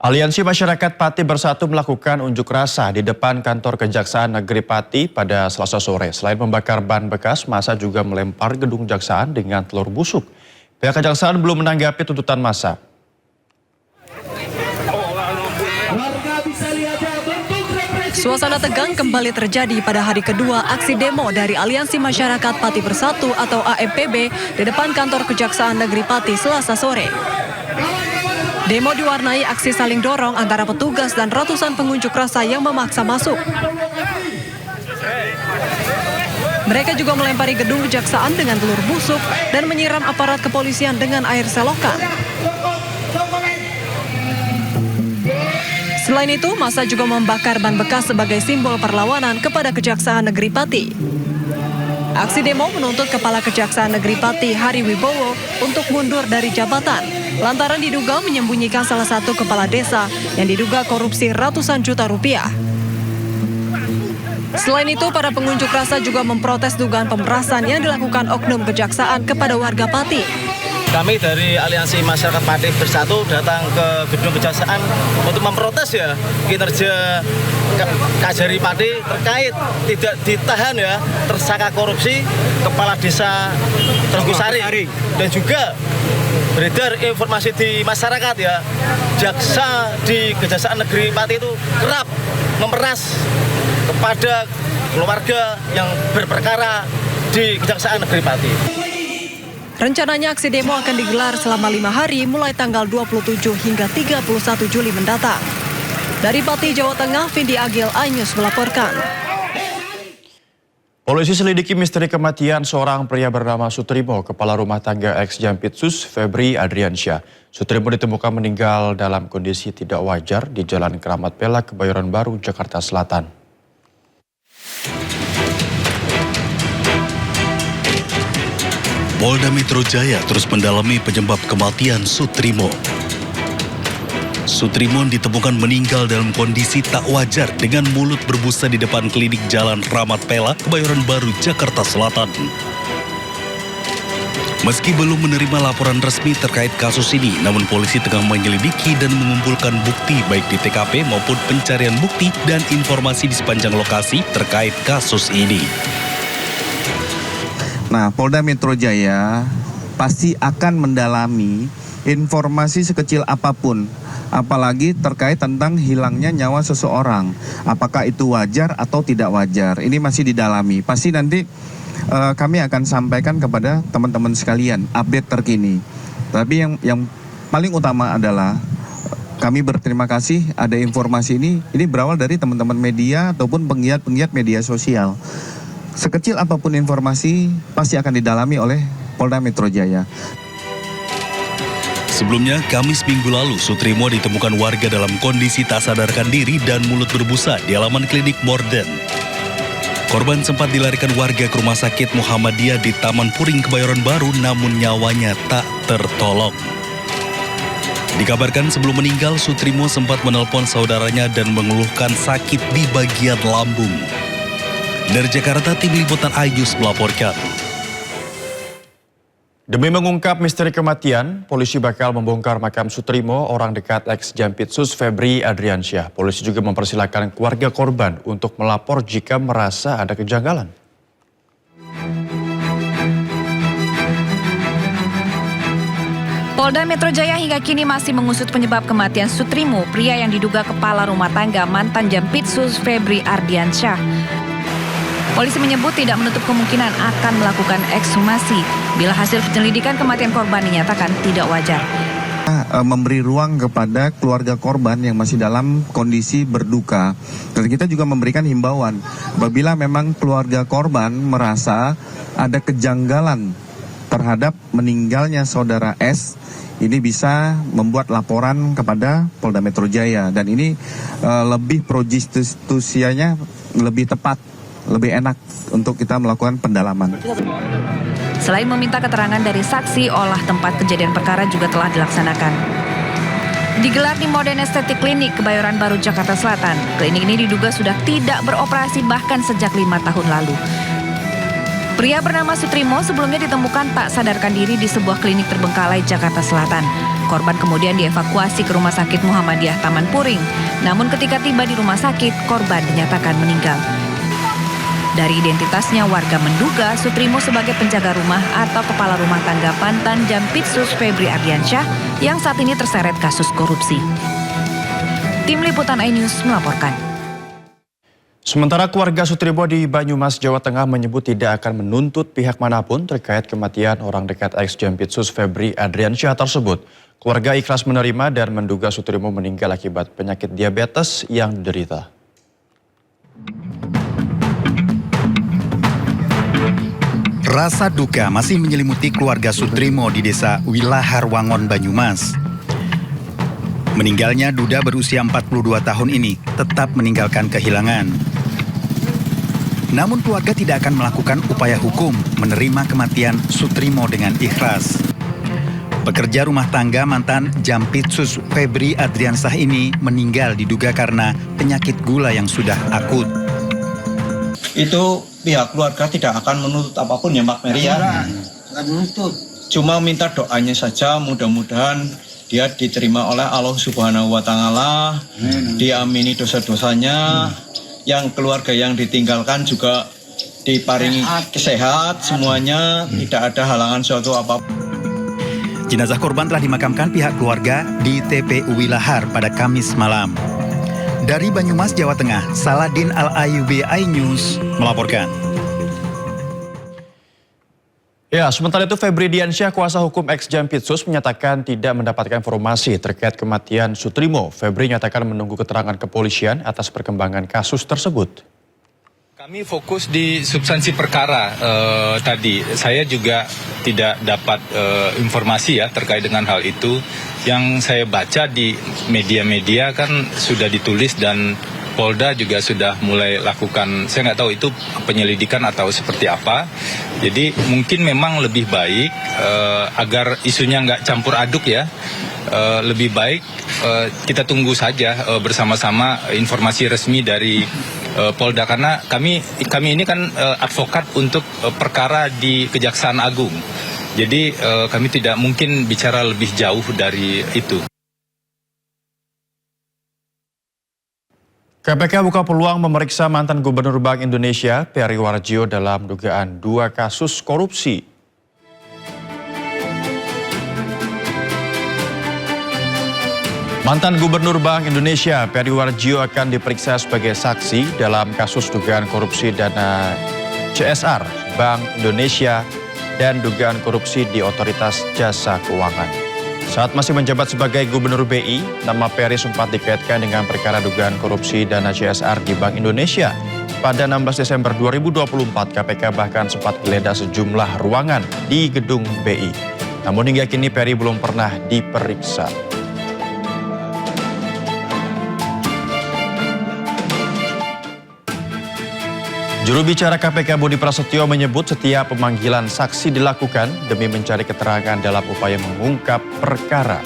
Aliansi Masyarakat Pati Bersatu melakukan unjuk rasa di depan kantor Kejaksaan Negeri Pati pada Selasa sore. Selain membakar ban bekas, massa juga melempar gedung kejaksaan dengan telur busuk. Pihak kejaksaan belum menanggapi tuntutan massa. Suasana tegang kembali terjadi pada hari kedua aksi demo dari Aliansi Masyarakat Pati Bersatu atau AMPB di depan kantor Kejaksaan Negeri Pati Selasa sore. Demo diwarnai aksi saling dorong antara petugas dan ratusan pengunjuk rasa yang memaksa masuk. Mereka juga melempari gedung kejaksaan dengan telur busuk dan menyiram aparat kepolisian dengan air selokan. Selain itu, massa juga membakar ban bekas sebagai simbol perlawanan kepada Kejaksaan Negeri Pati. Aksi demo menuntut Kepala Kejaksaan Negeri Pati Hari Wibowo untuk mundur dari jabatan lantaran diduga menyembunyikan salah satu kepala desa yang diduga korupsi ratusan juta rupiah. Selain itu, para pengunjuk rasa juga memprotes dugaan pemerasan yang dilakukan oknum kejaksaan kepada warga Pati. Kami dari Aliansi Masyarakat Pati Bersatu datang ke gedung kejaksaan untuk memprotes ya kinerja Kajari Pati terkait tidak ditahan ya tersangka korupsi Kepala Desa Teguh-Sari, dan juga beredar informasi di masyarakat ya jaksa di Kejaksaan Negeri Pati itu kerap memeras kepada keluarga yang berperkara di Kejaksaan Negeri Pati. Rencananya aksi demo akan digelar selama 5 hari mulai tanggal 27 hingga 31 Juli mendatang. Dari Pati, Jawa Tengah, Vindi Agil, iNews melaporkan. Polisi selidiki misteri kematian seorang pria bernama Sutrimo, kepala rumah tangga ex-Jampitsus Febri Adriansyah. Sutrimo ditemukan meninggal dalam kondisi tidak wajar di Jalan Keramat Pela, Kebayoran Baru, Jakarta Selatan. Polda Metro Jaya terus mendalami penyebab kematian Sutrimo. Sutrimo ditemukan meninggal dalam kondisi tak wajar dengan mulut berbusa di depan klinik Jalan Ramat Pela, Kebayoran Baru, Jakarta Selatan. Meski belum menerima laporan resmi terkait kasus ini, namun polisi tengah menyelidiki dan mengumpulkan bukti baik di TKP maupun pencarian bukti dan informasi di sepanjang lokasi terkait kasus ini. Nah, Polda Metro Jaya pasti akan mendalami informasi sekecil apapun, apalagi terkait tentang hilangnya nyawa seseorang. Apakah itu wajar atau tidak wajar? Ini masih didalami. Pasti nanti kami akan sampaikan kepada teman-teman sekalian update terkini. Tapi yang paling utama adalah kami berterima kasih ada informasi ini berawal dari teman-teman media ataupun penggiat-penggiat media sosial. Sekecil apapun informasi pasti akan didalami oleh Polda Metro Jaya. Sebelumnya, Kamis minggu lalu, Sutrimo ditemukan warga dalam kondisi tak sadarkan diri dan mulut berbusa di halaman klinik Morden. Korban sempat dilarikan warga ke Rumah Sakit Muhammadiyah di Taman Puring, Kebayoran Baru, namun nyawanya tak tertolong. Dikabarkan sebelum meninggal, Sutrimo sempat menelpon saudaranya dan mengeluhkan sakit di bagian lambung. Dari Jakarta, tim liputan iNews melaporkan. Demi mengungkap misteri kematian, polisi bakal membongkar makam Sutrimo, orang dekat ex-Jampitsus Febri Adriansyah. Polisi juga mempersilahkan keluarga korban untuk melapor jika merasa ada kejanggalan. Polda Metro Jaya hingga kini masih mengusut penyebab kematian Sutrimo, pria yang diduga kepala rumah tangga mantan Jampitsus Febri Adriansyah. Polisi menyebut tidak menutup kemungkinan akan melakukan ekshumasi bila hasil penyelidikan kematian korban dinyatakan tidak wajar. Memberi ruang kepada keluarga korban yang masih dalam kondisi berduka. Dan kita juga memberikan himbauan apabila memang keluarga korban merasa ada kejanggalan terhadap meninggalnya saudara S, ini bisa membuat laporan kepada Polda Metro Jaya. Dan ini lebih pro justisianya lebih tepat, lebih enak untuk kita melakukan pendalaman. Selain meminta keterangan dari saksi, olah tempat kejadian perkara juga telah dilaksanakan. Digelar di Modern Estetik Klinik Kebayoran Baru, Jakarta Selatan. Klinik ini diduga sudah tidak beroperasi bahkan sejak 5 tahun lalu. Pria bernama Sutrimo sebelumnya ditemukan tak sadarkan diri di sebuah klinik terbengkalai Jakarta Selatan. Korban kemudian dievakuasi ke Rumah Sakit Muhammadiyah Taman Puring. Namun ketika tiba di rumah sakit, korban dinyatakan meninggal. Dari identitasnya, warga menduga Sutrimo sebagai penjaga rumah atau kepala rumah tangga mantan Jampitsus Febri Ardiansyah yang saat ini terseret kasus korupsi. Tim Liputan iNews melaporkan. Sementara keluarga Sutrimo di Banyumas, Jawa Tengah menyebut tidak akan menuntut pihak manapun terkait kematian orang dekat ex-Jampitsus Febri Ardiansyah tersebut. Keluarga ikhlas menerima dan menduga Sutrimo meninggal akibat penyakit diabetes yang diderita. Rasa duka masih menyelimuti keluarga Sutrimo di desa Wilahar Wangon, Banyumas. Meninggalnya duda berusia 42 tahun ini tetap meninggalkan kehilangan. Namun keluarga tidak akan melakukan upaya hukum menerima kematian Sutrimo dengan ikhlas. Pekerja rumah tangga mantan Jampitsus Febri Ardiansyah ini meninggal diduga karena penyakit gula yang sudah akut. Itu pihak keluarga tidak akan menuntut apapun ya Mbak Mary ya. Cuma minta doanya saja, mudah-mudahan dia diterima oleh Allah Subhanahu wa Ta'ala, diamini dosa-dosanya, yang keluarga yang ditinggalkan juga diparingi sehat semuanya, tidak ada halangan suatu apapun. Jenazah korban telah dimakamkan pihak keluarga di TPU Wilahar pada Kamis malam. Dari Banyumas, Jawa Tengah, Saladin Al-Ayubi iNews melaporkan. Ya, sementara itu Febri Ardiansyah, kuasa hukum ex-Jampitsus, menyatakan tidak mendapatkan informasi terkait kematian Sutrimo. Febri nyatakan menunggu keterangan kepolisian atas perkembangan kasus tersebut. Kami fokus di substansi perkara tadi. Saya juga tidak dapat informasi ya terkait dengan hal itu. Yang saya baca di media-media kan sudah ditulis dan Polda juga sudah mulai lakukan, saya nggak tahu itu penyelidikan atau seperti apa. Jadi mungkin memang lebih baik agar isunya nggak campur aduk ya. Lebih baik kita tunggu saja bersama-sama informasi resmi dari Polda, karena kami ini kan advokat untuk perkara di Kejaksaan Agung. Jadi kami tidak mungkin bicara lebih jauh dari itu. KPK buka peluang memeriksa mantan Gubernur Bank Indonesia, Peri Warjio, dalam dugaan 2 kasus korupsi. Mantan Gubernur Bank Indonesia, Peri Warjio, akan diperiksa sebagai saksi dalam kasus dugaan korupsi dana CSR Bank Indonesia dan dugaan korupsi di Otoritas Jasa Keuangan. Saat masih menjabat sebagai Gubernur BI, nama Peri sempat dikaitkan dengan perkara dugaan korupsi dana CSR di Bank Indonesia. Pada 16 Desember 2024, KPK bahkan sempat geledah sejumlah ruangan di gedung BI. Namun hingga kini Peri belum pernah diperiksa. Juru bicara KPK Budi Prasetyo menyebut setiap pemanggilan saksi dilakukan demi mencari keterangan dalam upaya mengungkap perkara.